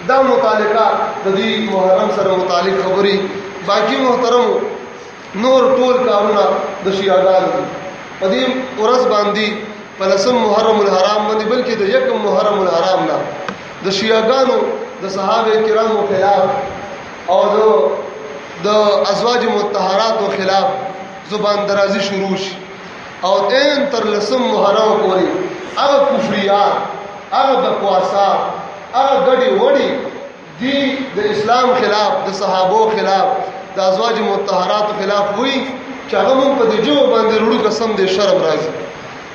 دا متعلقه د دې محرم سره متعلق خبري باقی محترم نور ټول کارونه د شیعاګانو دي په دې ورځ باندې په لسم محرم الحرام باندې بلکې د یکم محرم الحرام نه د شیعاګانو د صحابه کرامو خلاف او د ازواج مطهرات خلاف زبان درازي شروع شي او ان تر لسم محرم پورې هغه کفریات هغه بکواسات هغه غړي وړي دي د اسلام خلاف د صحابو خلاف د ازواج مطهرات خلاف وي چې هغه مونږ په دې جو باندې وړو قسم دې شرم راځي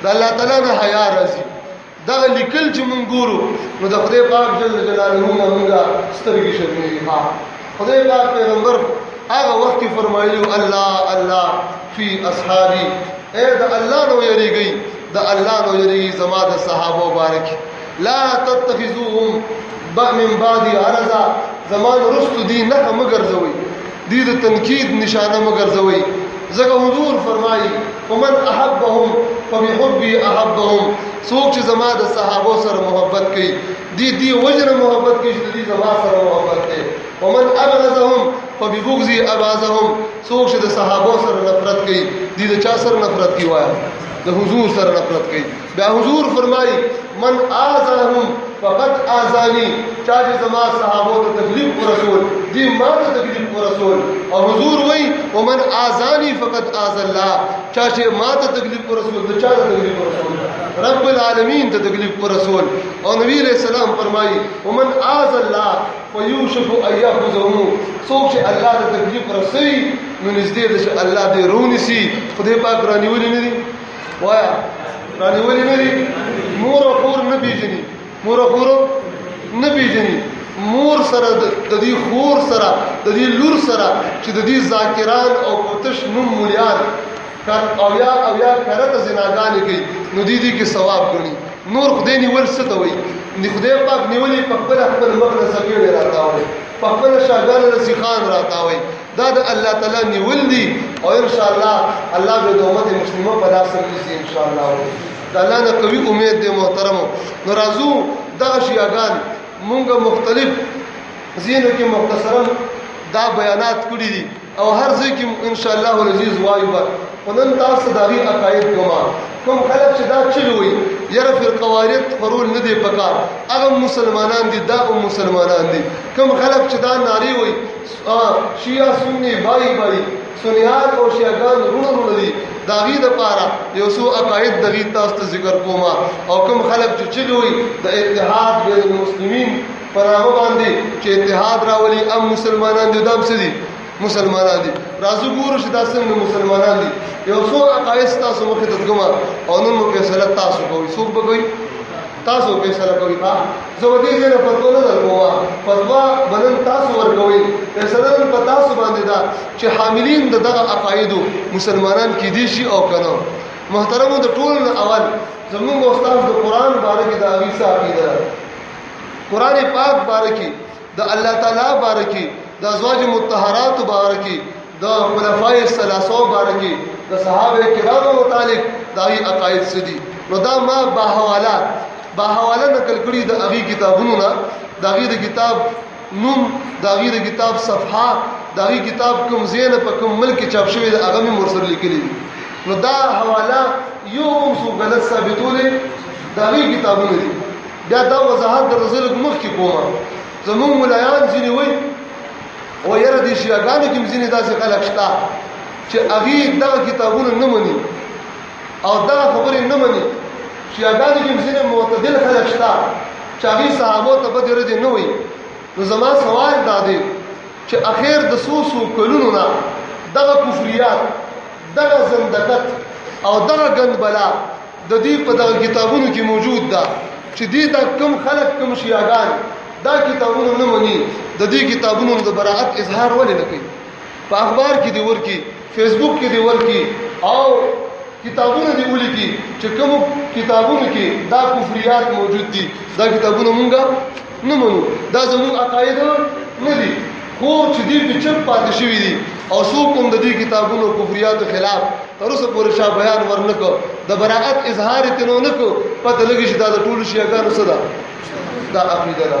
د الله تعالی نه حیا راځي دا لیکل چې مونږ ګورو نو د خدای پاک جل جلاله مونږه سترګې شرمېږي ها خدای پاک پیغمبر هغه وخت کې فرمایلی الله الله فی اصحابی اے د الله نو یریږي د الله نو یریږي زما د صحابه مبارک لا تتخذوهم من بعد عرضا زمان رست دی نه مګرځوي دې د تنقید نشانه مګرځوي زګه حضور فرمایي ومن احبهم فبحبي احبهم څوک چې زما د صحابه سره محبت کوي دې وجره محبت کوي چې دې زما سره محبت کوي ومن ابغضهم فببغضي ابغضهم څوک چې د صحابه سره نفرت کوي دې د چا سره نفرت کوي وایي د حضور سره نفرت کوي بیا حضور فرمایي من آذاهم فقط آذانی چا چې زما صحابو ته تکلیف ورسول دی ما ته تکلیف ورسول او حضور وایي ومن آذانی فقط آذ الله چا چې ما ته تکلیف ورسول د چا ته تکلیف ورسول رب العالمین ته تکلیف ورسول او نبی علیہ السلام فرمایي ومن آذ الله فیوشک ان یاخذهم څوک چې الله ته تکلیف ورسوي نو نږدې ده چې الله دې رونیسي خدای پاک رانیولي نه دي وایا رانیولي نه دي مور او خور نه پیژني مور او خور نه پیژني مور سره د دې خور سره د دې لور سره چې د دې ذاکران او پتش نوم مليان کار او یا کرته زناګانې کوي نو دې کې ثواب غني نور خدای نیول څه ته وایي نو خدای پاک نیولې په خپل مغنه سکیړه راځاوي په خپل شاګان رسیخان راځاوي دا د الله تعالی نیول دي او ان شاء الله الله به د امت مسلمه په لاس کې ان شاء الله دا الله نه کوي امید دې محترمو نو راځو دا شیعاګان مونږه مختلف زینو کې مختصرا دا بیانات کړی دي او هر ځای کې ان شاء الله العزیز وایو ونن تاسو دغه عقاید کوم خلک چې دا چلوي یره فرقه وارث فرول نه دی پکار هغه مسلمانان دي دا مسلمانان دي کوم خلک چې دا ناری وي شیعه سنی بای سنیات او شیعاګان رونو دي داغي د پاره یو څو عقاید دغه تاسو ته ذکر کوما او کوم خلک چې چلوي د اتحاد بین المسلمین پرامو باندې چې اتحاد راولي ام مسلمانان دي دام څه دي مسلمانان دي راځو ګورو چې تاسو موږ مسلمانان دي یو څو عقاید تاسو مخه ته کومه او نن مو فیصله تاسو کوي څوک به کوي تاسو فیصله کوي ها زه دې نه فتوا نه درکوم فتوا بنن تاسو ورکوي فیصله په تاسو باندې دا چې حاملین دغه عقاید مسلمانان کې دي شي او کنه محترمو د ټول اول زموږ استاد د قران باره کې د اویسا عقیده قران پاک باره کې د الله تعالی باره کې د ازواج مطهرات بارکی د خلفای الثلاثه بارکی د صحابه کرامو متعلق دای عقاید سدي نو دا ما باحواله نقل کړی د اغي کتابونو نه دغه د کتاب نوم دغه د کتاب صفحه دغه کتاب کوم زینه په کوم ملک چاپ شوی د اغه مرسل لیکلی نو دا حواله یو څو غلط ثابتولې دغه کتابونه دي بیا دا وضاحت د رسول مخ کې کومه زمون ملایان ځینې وایي او یره دي شیعاګانو کې مزینه داسې خلک شته چې اغي دغه کتابونه نه مني او دا خبرې نه مني شیعاګانو کې مزینه معتدل خلک شته چې اغي صحابه ته بدر دي نه وي نو زما سوال دا دی چې اخر د سوسو کلونو نه دغه کفریات دغه زندقت او دغه غند بلا د دې په دغه کتابونو کې موجود ده چې دې دا کم خلک کم شیعاګان دا کتابونو نه مني د دې کتابونو د براءت اظهار ولې نه کوي په اخبار کې دی ورکی فیسبوک کې دی ورکی او کتابونو دی ولیکي چې کوم کتابونو کې دا کفریات موجود دي دا کتابونه مونږه نه منو دا زموږ عقاید نه دي خو چې دې په چپ پاتې شوی دي او څوک هم د دې کتابونو کفریات خلاف تر اوسه پورې شاه بیان ورنکو د براءت اظهار تنو نکو پته لګی چې دا د ټولو شیعاګانو صدا دا عقیده ده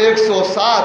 107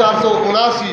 479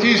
30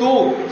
2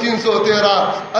313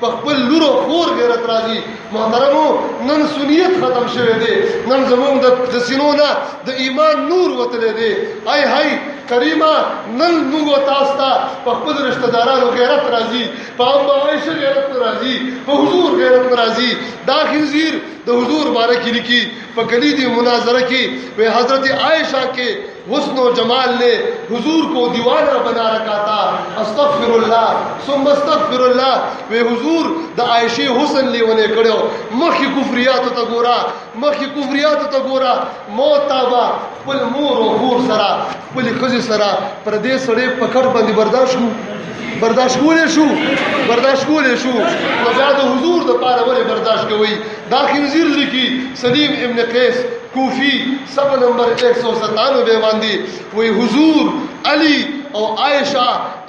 خپل لور او خور غیرت راځي. محترمو نن سنیت ختم شوه دی، نن زموږ د سینو نه د ایمان نور وتلی دی. آی هاي کریمه نن موږ تاسو ته په خپل رشتہ دارانو غیرت راځي، په ام عائشه غیرت راځي، په حضور غیرت راځي. دا خنزیر د حضور بارک لیکي په کلیدی مناظره کې وہ حضرت عائشہ کے حسن و جمال نے حضور کو دیوانہ بنا رکھا تھا. استغفر اللہ ثم استغفر اللہ. وہ حضور د عائشہ حسن لیونے کړو مخی کفریات ته ګورا، مخی کفریات ته ګورا. موت تابا خپل مور او خور سره خپل خزي سره پر دې سړی پکړ باندې برداشت کولې شو نو بیا د حضور د پاره ولې برداشت کوي. دا خنزیر لیکي سلیم ابن قیس کوفی صفحہ نمبر 197 باندې وہی حضور علی اور عائشہ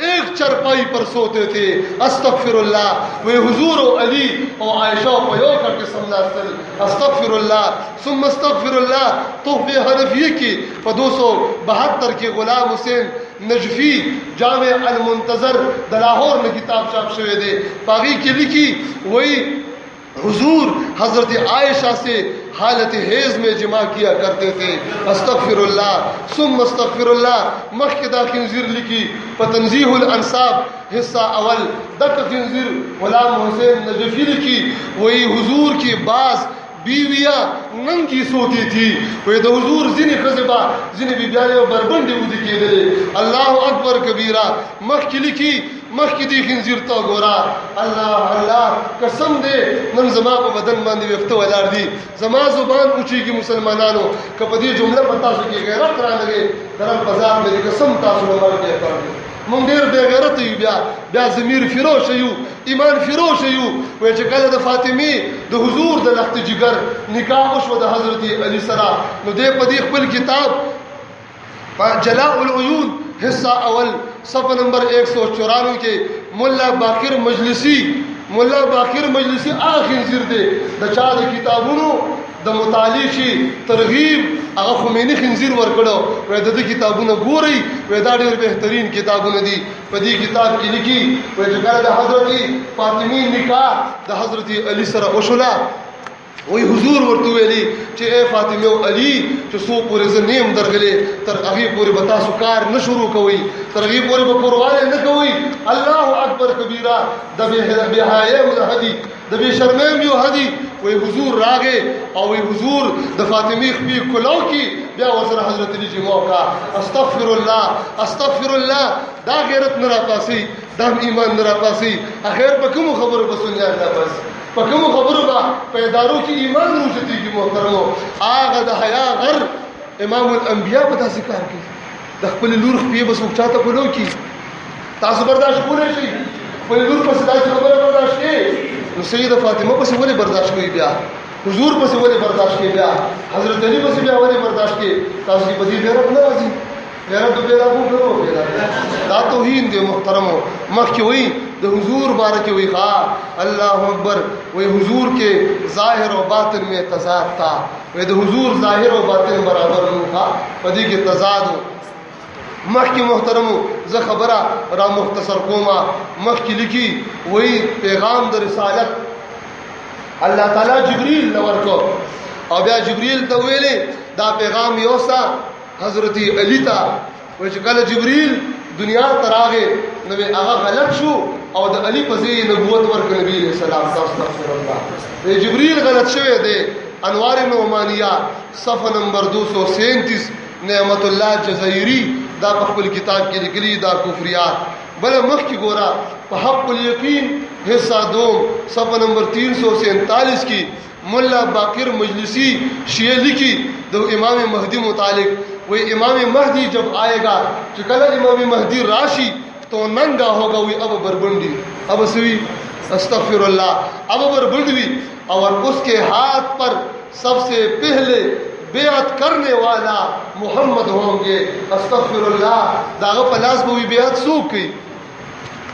ایک چرپائی پر سوتے تھے. استغفر اللہ. وہ حضور و علی اور عائشہ پیو کر کے سمنا سل استغفر اللہ ثم استغفر اللہ. تحفہ حنفیہ کی 272 کے غلام حسین نجفی جامع المنتظر لاہور میں کتاب چھاپ شوے دے باقی کی لکھی وہی حضور حضرت عائشہ سے حالت حیض میں جمع کیا کرتے تھے. استغفر اللہ ثم استغفر اللہ. مخکدہ خنزیر لکھی تنزیح الانصاب حصہ اول دک خنزیر غلام حسین نجفی لکھی وہی حضور کی بعض بیویاں ننگی سوتی تھی. وہ د حضور ځینې خزبا ځینې بیبیانې بربنډې ودی کېدلې. الله اکبر کبیره. مخکې لیکي مخکې دی خنزیر ته ګورا. الله الله قسم دې نن زما په بدن باندې وخته ولاړ دي، زما زبان اوچیږي مسلمانانو که په دې جمله په تاسو کې غیرت را لګي درل بازار مې قسم تاسو نه مرګ کړی. مونږ ډېر بې غیرت یو، بیا ضمیر فروش یو، ایمان فروش یو. وایي چې کله د فاطمې د حضور د لخت جگر نکاح وشوه د حضرت علی سره نو دې په دې خپل کتاب جلاء العیون حصہ اول صفحہ نمبر 194 کے مولا باقر مجلسی آخر زیر دے د چا د کتابونو د مطالعه شي ترغیب هغه خمینی خنزیر ورکړو. وای د دې کتابونه ګوري، وای دا ډېر بهترین کتابونه دي. په دې کتاب کې لیکي وای چې کله د حضرت فاطمی نکاح د حضرت علی سره وشولا وی حضور ورته ویلي چې اے فاطمه او علی چې سو پورې زنیم درغلي تر هغه پورې بتا سو کار نه شروع کوي، تر هغه پورې به پرواله نه کوي. الله اکبر کبیره. د به حیا او هدی د به شرمیم یو هدی. وی حضور راغه او وی حضور د فاطمه خپل کلاو کی بیا وزر حضرت علی جی موقع. استغفر الله. دا غیرت نه را پاسي، دا ایمان نه را پاسي. اخر په کوم خبره بسنیا نه پاس په کوم خبرو با پیدارو کی ایمان روشتی کی. محترمو آغا د حیا غر امام الانبیاء په تاسو کار کوي د خپل لور خپې بس وچاته کولو کی تاسو برداشت کولای شي. خپل لور په داسې خبره برداشت کې نو سیده فاطمه په څه ولې برداشت کوي، بیا حضور په څه ولې برداشت کوي، بیا حضرت علی په څه بیا ولې برداشت کوي. تاسو کې بدی غیرت نه راځي. غیرت پیدا کو دا توهین دی. محترمو مخکې وایي د حضور بارک وی خواہ اللہ اکبر. وہی حضور کے ظاہر و باطن میں تضاد تھا. وہی د حضور ظاہر و باطن برابر نو تھا پدی کے تضاد ہو. مخ کی محترمو ز خبرہ را مختصر کوما مخ کی لکھی وہی پیغام در رسالت اللہ تعالی جبریل نور کو او بیا جبریل ته ویلې دا پیغام یوسا حضرت علی تا. وہی چې کله جبریل دنیا تراغه نو هغه غلط شو او د علی په ځای نبوت ورک نبی علیہ السلام. استغفر الله. جبریل غلط شوی دی. انوار نعمانیہ صفحہ نمبر 237 نعمت اللہ جزائری دا په خپل کتاب کې لیکلي دا کفریات. بل مخ کی ګورا په حق الیقین حصہ 2 صفحہ نمبر 347 کی مولا باقر مجلسی شیعہ لکھی دو امام مہدی متعلق. وہی امام مہدی جب آئے گا کہ کل امام مہدی راشی تو ننگا ہوگا وہی اب بربندی اب سوی استغفر اللہ اب بربندی اور اس کے ہاتھ پر سب سے پہلے بیعت کرنے والا محمد ہوں گے. استغفر اللہ. داغ پلاس بوی بیعت سوک کی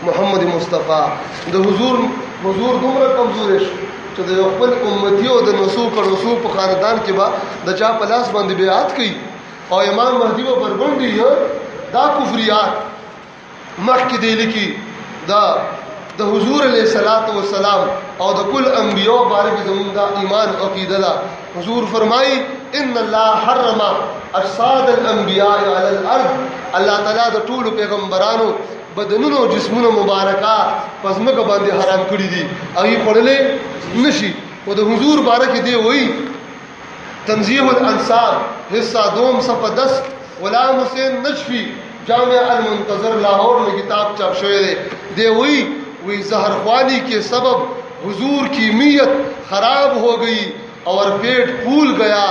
محمد مصطفیٰ د حضور دومره کمزور شو چې د خپل امتیو د نسو په خاندان کې با د چا پلاس باندې بیعت کوي او امام مهدی و بربندی دا کفریات. مخ کې دی لیکي دا د حضور علیہ الصلوۃ والسلام او د کل انبیاء بارے کې زموږ د ایمان عقیده ده. حضور فرمایي ان الله حرم اجساد الانبیاء علی الارض، الله تعالی د ټول پیغمبرانو بدنونو او جسمونو مبارکه پس مګه باندې حرام کړی دي، هغه خړلې نشي. او د حضور بارے کې دی وایي تنزیح الانصار حصہ دوم صفحہ 10 غلام حسین نجفی جامع المنتظر لاہور میں کتاب چاپ شوئے دے وہی زہر خوانی کے سبب حضور کی میت خراب ہو گئی اور پیٹ پھول گیا.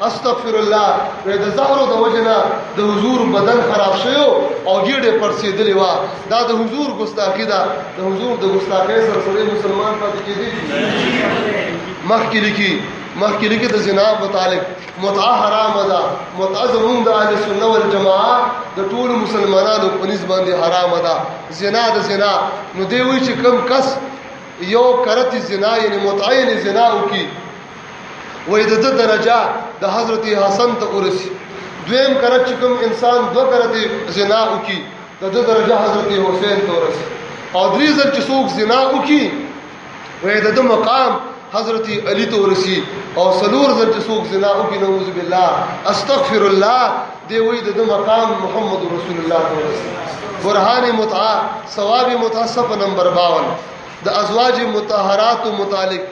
استغفر اللہ. د زهر د وجنا د حضور بدن خراب شوی او ګیډه پرسیدلی وا، دا د حضور ګستاخی ده. د حضور د ګستاخی سره سره مسلمان پاتې کېدی. مخکې لیکي د زنا متعلق متعه حرام ده. متعه زموږ د اهل سنت والجماعت د ټول مسلمانانو په نسبت باندې حرام ده. زنا د زنا نو دی وی چې کم کس یو کرتی زنا یعنی متعه یعنی زنا وکي وې د درجه د حضرت حسن ته ورسی. دویم کرت چې کوم انسان دو کرتی زنا وکي د درجه حضرت حسین ته ورسی. او درې ځل چې څوک زنا وکي وې د مقام حضرت علی ته ورسی. او سلور ځل چې څوک زنا وکي نعوذ بالله استغفر الله دی وې د مقام محمد رسول الله ته ورسی. برهان متعه ثواب متعه صفحه نمبر 52 د ازواج مطهرات متعلق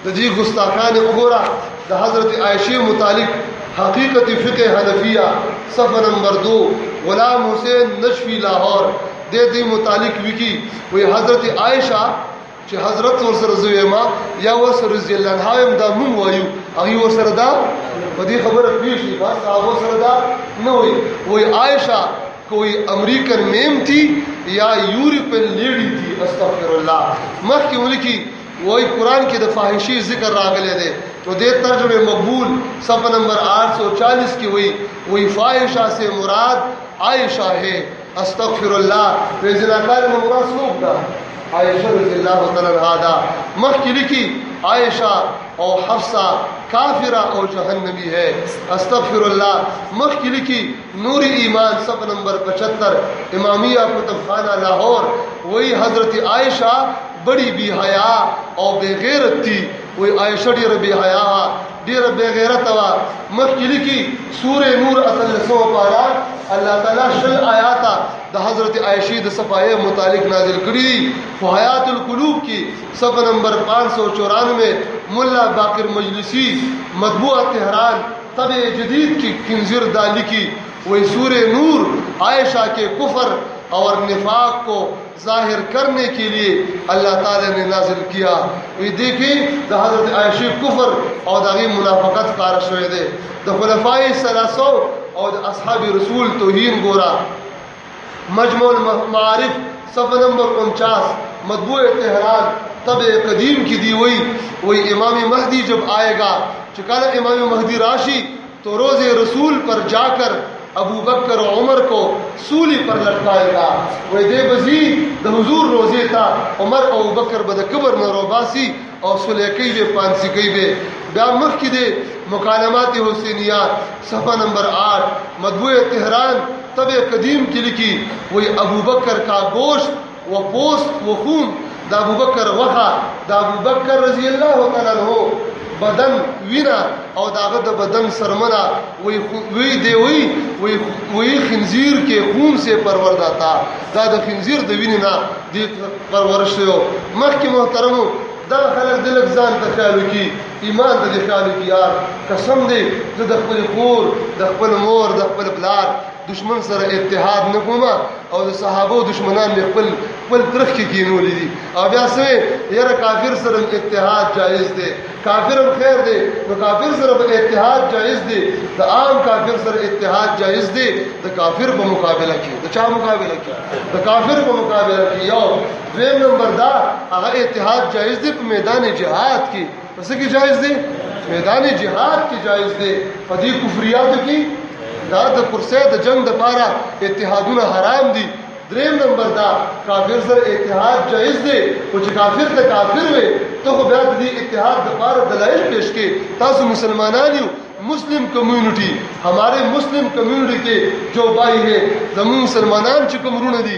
د دې ګستاخانه وګوره. د حضرت عائشہ متعلق حقیقت فقہ حنفیہ صفحہ نمبر 2 غلام حسین نجفی لاہور د دې متعلق وکی وی حضرت عائشہ چې حضرت ورسره زویما یا ورسره رضی الله عنها هم دا مون وایو هغه ورسره دا په دې خبره پیښی با صحابه سره دا نه وی عائشہ کوئی امریکن میم تھی یا یورپین لیڈی تھی. استغفر اللہ. مخکې ولکی وہی قرآن کی د فاحشی ذکر راغلے دے تو دے ترجمہ مقبول صفحہ نمبر 840 کی وہی فاحشہ سے مراد عائشہ ہے. استغفر اللہ. زناکار میں مراد سوک دا عائشہ رضی اللہ تعالی عنہا دا. مخ کی لکھی عائشہ اور حفصہ کافرہ اور جہنمی ہے. استغفر اللہ. مخ کی لکھی نور ایمان صفحہ نمبر 75 امامیہ کتب خانہ لاہور وہی حضرت عائشہ بڑی بی حیا اور بے غیرت تھی. وہی عائشہ ډیره بی حیا ډیره بے غیرت وا. مخکې لیکي سورہ نور اصل سو پارا اللہ تعالی شل آیات د حضرت عائشہ د صفائے متعلق نازل کړي دي. حیات القلوب کی صفحہ نمبر 594 ملا باقر مجلسی مطبوعہ تہران طبع جدید کی خنزیر دالی کی وہی سورہ نور عائشہ کے کفر اور نفاق کو ظاہر کرنے کے لیے اللہ تعالی نے نازل کیا. یہ دیکھیں دا حضرت عائشہ کفر اور داغی منافقت کار شوئے دے. دا خلفاء ثلاثہ اور دا اصحاب رسول توہین گورا. مجموع المعارف صفحہ نمبر 49 مطبوع تہران طبع قدیم کی دی وہی امام مہدی جب آئے گا چکالا امام مہدی راشی تو روز رسول پر جا کر ابو بکر و عمر کو سولی پر لٹکائے گا. وہ دے بزی دا حضور روزے تھا عمر او بکر بدا کبر نروباسی اور سلیقی بے پانسی کئی بے. بیا مخ کی دے مکالمات حسینیات صفحہ نمبر 8 مطبوع تہران طبع قدیم کی لکھی وہی ابو بکر کا گوشت و پوست و خون دا ابو بکر وخا دا ابو بکر رضی اللہ تعالیٰ عنہ بدن وینا او داغه د بدن سرمنا وی دی وی خنزیر کے خون سے پروردہ تھا. دا د خنزیر د ویننا دی پرورش یو. مخ کی محترم دا خلک دلک ځان ته خیال کی ایمان د خیال کی یار قسم دی د خپل خور د خپل مور د خپل بلار دشمن سره اتحاد نکوما او د صحابه دشمنان خپل ترخ کې کینولې دي. او بیا سوې یاره کافر سره اتحاد جایز دی. کافر هم خیر دی نو کافر سره اتحاد جایز دی. د عام کافر سره اتحاد جایز دی. د کافر په مقابله کې د چا مقابله کې د کافر په مقابله کې یو. دویم نمبر دا هغه اتحاد جایز دی په میدان جهاد کې. پس کې جایز دی میدان جهاد کې جایز دی. په دې کفریات کې دا د کرسي د جنگ د پاره اتحادونه حرام دي. دریم نمبر دا کافر سره اتحاد جائز دی او چې کافر ته کافر وي ته خو بیا د اتحاد د پاره دلایل پیش کې تاسو مسلمانان یو. مسلم کمیونٹی ہمارے مسلم کمیونٹی کے جو بھائی ہے زمون مسلمانان چې کوم رونه دي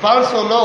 509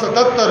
77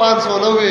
590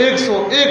101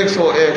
101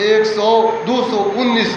219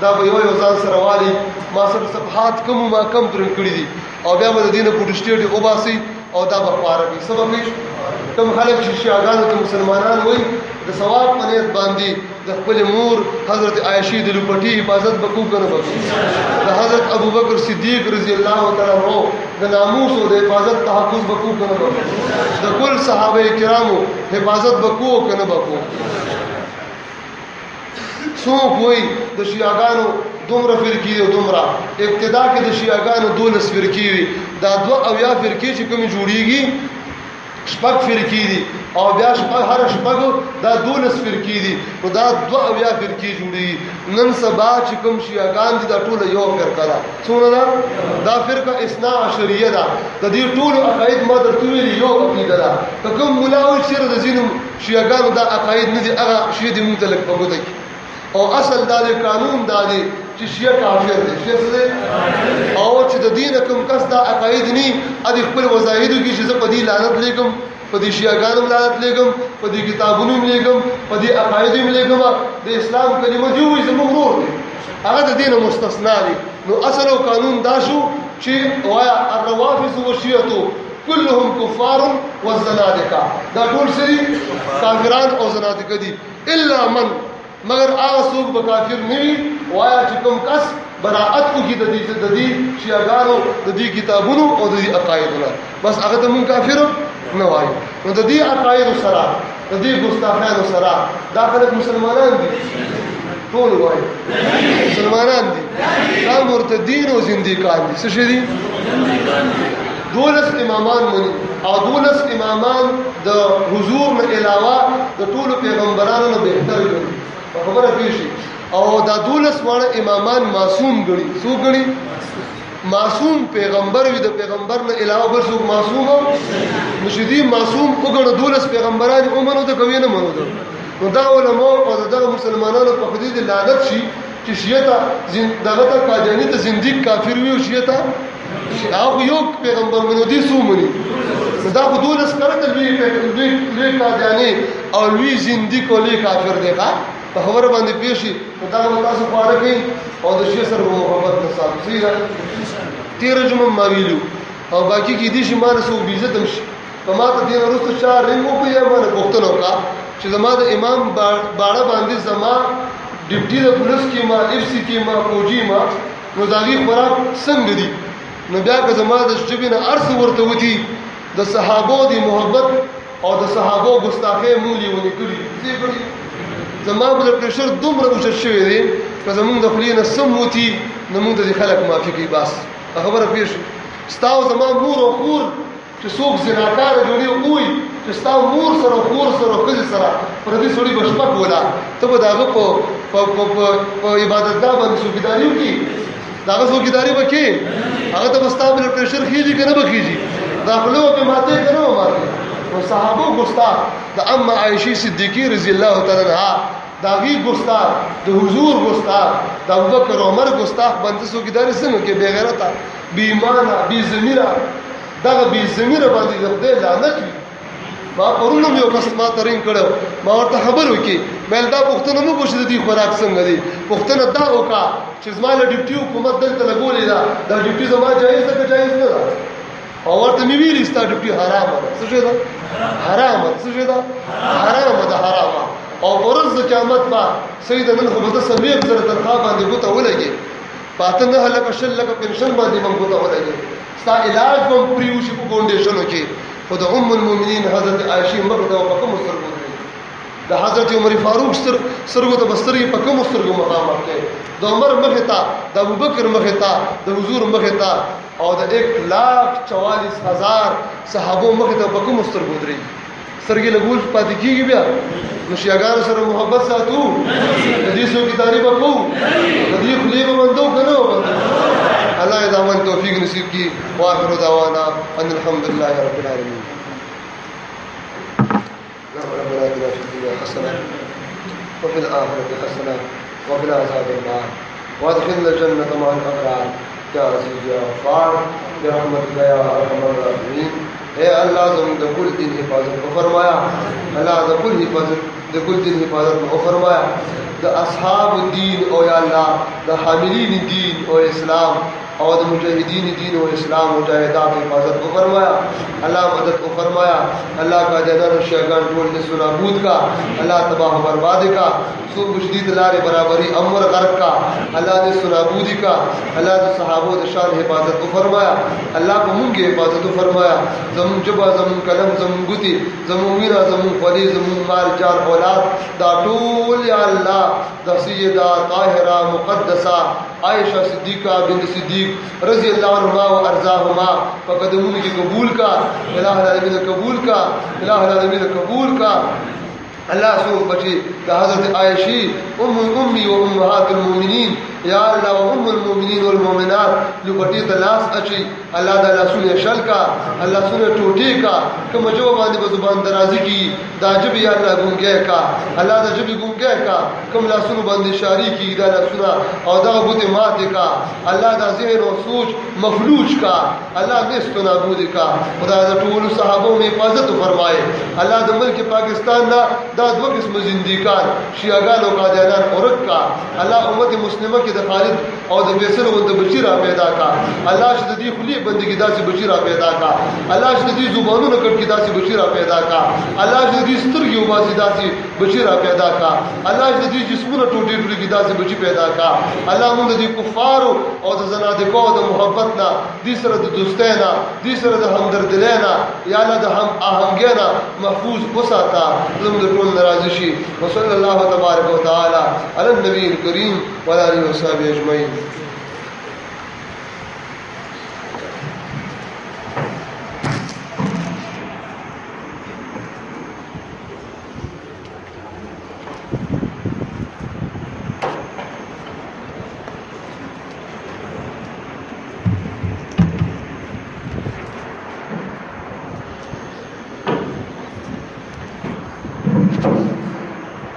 دا به یو ځان سره والی ما سره صفحات کم ما کم پرنټ کړي دي او بیا به د دینه فوټوسټیټ وباسي او دا به خپاره کړي سبب کم خلک چې شیعاګانو ته مسلمانان وایي د ثواب په نیت باندې د خپل مور حضرت عائشہ د لوپټي حفاظت وکړو کنه وکړو د حضرت ابوبکر صدیق رضی الله تعالی عنہ د ناموس او د حفاظت تحفظ وکړو کنه وکړو د ټول صحابه کرامو حفاظت وکړو کنه وکړو څوک وایي د شیعاګانو دومره فرقې دي دومره ابتدا کې د شیعاګانو 12 فرقې وي دا 2 اویا فرقې چې کوم جوړیږي شپږ فرقې دي او بیا هر شپږ دا 12 فرقې دي نو دا 2 اویا فرقې جوړیږي نن سبا چې کوم شیعاګان دي دا ټول یو فرقه ده څونه ده دا فرقه اثنا عشریه ده د دې ټول عقاید ما درته ویلي یو عقیده ده کوم ملاوي چې د زینو شیعاګانو دا عقاید نه دي هغه شی دي متلک په ګوته او اصل دا د قانون دا دی چې شیعه کافر دي شیعه څه او چې د دین کوم کس دا عقاید نه ادي خپل وظایدو کې چې زه په دې لعنت لیکم په دې شیعاګانو لعنت لیکم په دې کتابونو لیکم په دې عقایدو لیکم د اسلام کلمه دی وي زموږ ورور دی هغه د دین مستثنا دي نو اصل او قانون دا شو چې وایا الروافض والشیعه كلهم كفار والزنادقه دا ټول سری کافران او زنادقه دي الا من مگر هغه څوک به کافر نه وي وایا چې کوم کس براءت کوي د دې شیعاګانو د دې کتابونو او د دې عقایدونو بس هغه ته مون کافر نه وایو نو د دې عقاید سره د دې ګستاخانو سره داخله مسلمانان دي ټول وایي مسلمانان دي دا مرتدین او زنديقان دي څه شي دي 12 امامان مني او 12 امامان د حضور نه علاوه د ټول پیغمبرانو نه بهتر دي خبره پیشي او دا 12 واړه امامان معصوم غړي څو غړي معصوم پیغمبر وي د پیغمبر نه علاوه بل څوک معصوم مشدي معصوم وګړو 12 پیغمبران عمرو د کوي نه منو نو دا علماء او دغه مسلمانانو په حدود لعنت شي چې شیعه دغه ته قادیانی ته زنديق کافر وي او شیعه هغه یو پیغمبر منو دي سو مني دا خو 12 کرته لوی قادیانی او لوی زنديق او لوی کافر دی ښا په خبره باندې پیشي دا تاسو پاره کوي او د شی سره محبت نه صاحب سیده 13 جمعه ما ویلو او باقی کې دي چې ما نه سو عزت هم شي په ما ته دین وروسته 4 رنګو په یا باندې پوښتنه وکړه چې زما د امام باړه باندې زما ډیپټي د پولیس کې ما اف سي کې ما فوجي ما نو داغي خوراک څنګه دي نو بیا که زما د جبینه ارث ورته وتی د صحابو دی محبت او د صحابو ګستاخی مولي ونی کړی زما بل پرشر دومره اوچت شوی دی که زمونږ د خلینو سم وتی نو موږ د خلک معافي کوي بس خبره پیښ ستاو زما مور او خور چې څوک زناکار جوړي وي چې ستاو مور سره خور سره خځه سره پر دې سړي بشپک ولا ته به داغه په عبادت دا باندې سوګیداریو کې داغه سوګیداری وکي هغه ته بستا بل پرشر خېږي کنه بخېږي داخلو په ماته کنه ماته او صحابو ګستاخ د ام عائشہ صدیقہ رضی الله تعالی عنها داغي ګستاخ د حضور ګستاخ د ابوبکر عمر ګستاخ باندې سوګیداری څنګه کې بے غیرته بے ایمانه بے ضمیره دغه بے ضمیره باندې د خدای لعنت وي ما پرونم یو کس ما ترین کړو ما ورته خبر وکي مې دا پښتنه مو پوښتنه دي خوراک څنګه دي پښتنه دا وکا چې زماله ډیپټي حکومت دلته لګولې دا ډیپټي زما جایز ده که جایز نه ده او ورته مې ویلې ستا ډیپټي حرام ده څه شي ده حرام ده څه شي ده حرام ده حرام او ورځ د قیامت با سید نن خو به سمې زره تنخواه باندې ګوته ولګي پاته نه لکه شل لکه پنشن باندې مونږ ګوته ولګي ستا علاج هم پریوشي په فاونډیشنو کې خود ام المؤمنین حضرت عائشہ مغدا او کوم سرګو د حضرت عمر فاروق سرګو ته بستري په کوم سرګو مقام ورکړي د عمر مخه تا د ابوبکر مخه تا د حضور مخه تا او د 1,44,000 صحابو مخه ته په کوم سرګو دري سرګي لګول پاتې کیږي بیا نو شیعاګانو سره محبت ساتو د دې سو کی تعریف وکړو د دې خلی به مندو کنو الله دې توفیق نصیب کی واخر دعوانا ان الحمد لله رب العالمين ربنا آتنا في الدنيا حسنه وفي الاخره حسنه وقنا عذاب النار وادخلنا الجنه مع الابرار يا عزيز يا غفار برحمتك يا ارحم الراحمين اے اللہ تم د کل دین حفاظت کو فرمایا اللہ د کل دین حفاظت کو فرمایا د اصحاب الدین او یا الله د حاملین دین او اسلام او د مجاهدین دین او اسلام مجاهدات حفاظت کو فرمایا اللہ مدد کو فرمایا اللہ کا جنان شیگان ٹول نسو نابود کا اللہ تباہ و برباد کا سو مجدید لار برابری امر غرق کا اللہ نسو نابودی کا اللہ د صحابہ د شان حفاظت کو فرمایا اللہ کو منگی حفاظت کو فرمایا زمون جبا زمون کلم زمون گتی زمون وینا زمون فلی زمون مال جان اولاد دا ټول یا اللہ دا سیدہ طاہرہ مقدسہ عائشہ صدیقہ بنت صدیق رضی اللہ عنہما و ارضاہما فقدمون کی قبول کا الہ العالمین قبول کا الہ العالمین قبول کا اللہ سو بچی دا حضرت عائشی امی و امہات المومنین یا اللہ و ام المومنین والمومنات جو بٹی تلاس اچھی اللہ دا اللہ سنے شل کا اللہ سنے ٹوٹی کا کم جو باندی بزبان درازی کی دا جب یا اللہ گنگے کا اللہ دا جب گنگے کا کم اللہ سنو باندی شاری کی دا اللہ سنا اور دا بوت مات کا اللہ دا ذہن و سوچ مفلوج کا اللہ نست و نابود کا خدا دا طول صحابوں میں حفاظت فرمائے اللہ دا ملک پاکستان نا دا دو قسم زندگان شیعگان و قادیانان عورت کا اللہ امت مسلمہ کی دا خالد اور دا فیصل و دا بچیرہ پیدا کا اللہ شددی خلی بندگی دا سی بچیرہ پیدا کا اللہ شددی زبانوں نکٹ کی دا سی بچیرہ پیدا کا اللہ شددی سترگی وباسی دا سی بچیرہ پیدا کا اللہ شددی جسمون ٹوٹی ٹوٹی کی دا سی بچی پیدا کا اللہ من دی کفارو اور دا زنادقو دا محبتنا دی سر دا دوستینا دی سر دا ہمدردلینا یا اللہ دا ہم آہنگینا محفوظ بساتا زمد رون نرازشی وصلی اللہ تبارک و تعالی علی النبی الکریم وعلی آلہ وصحبہ اجمعین